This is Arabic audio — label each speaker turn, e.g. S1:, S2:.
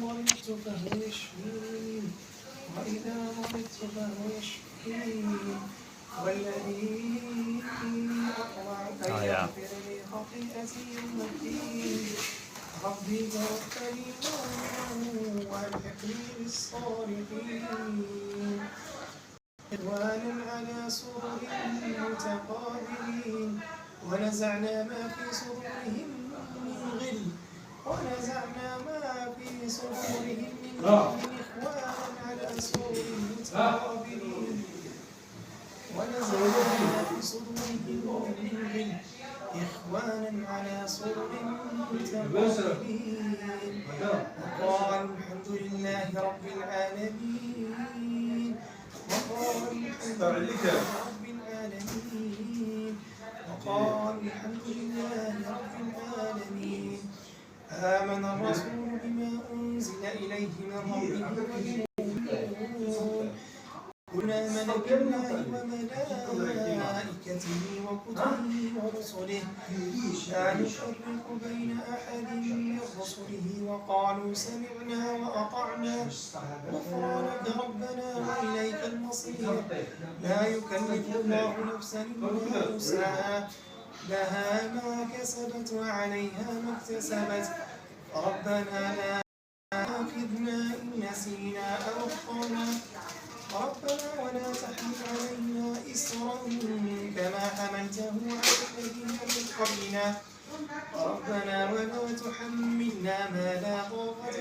S1: مرضت فهو يشفين وإذا مرضت فهو يشفين والذي أطمع أن يغفر لي خطيئتي يوم الدين ربي توفني والحقني بالصالحين إخوانا على سرر متقابلين ونزعنا ما في صدورهم من غل إخوانا على سرر متقابلين ونزعنا ما في صدورهم من غل إخوانا على سرر متقابلين وقالوا الحمد لله رب العالمين وقالوا الحمد لله رب العالمين وقالوا الحمد لله رب العالمين آمن الرسول بما أنزل إليه من ربه والمؤمنون كل آمن بالله وملائكته وكتبه ورسله لا نفرق بين أحد من رسله وقالوا سمعنا وأطعنا غفرانك ربنا وإليك المصير لا يكلف الله نفسا إلا وسعها لها ما كسبت وعليها ما اكتسبت ربنا لا تؤاخذنا إن نسينا أو أخطأنا ربنا ولا تحمل علينا إصرا كما حملته على الذين من قبلنا ربنا ولا تحملنا ما لا طاقة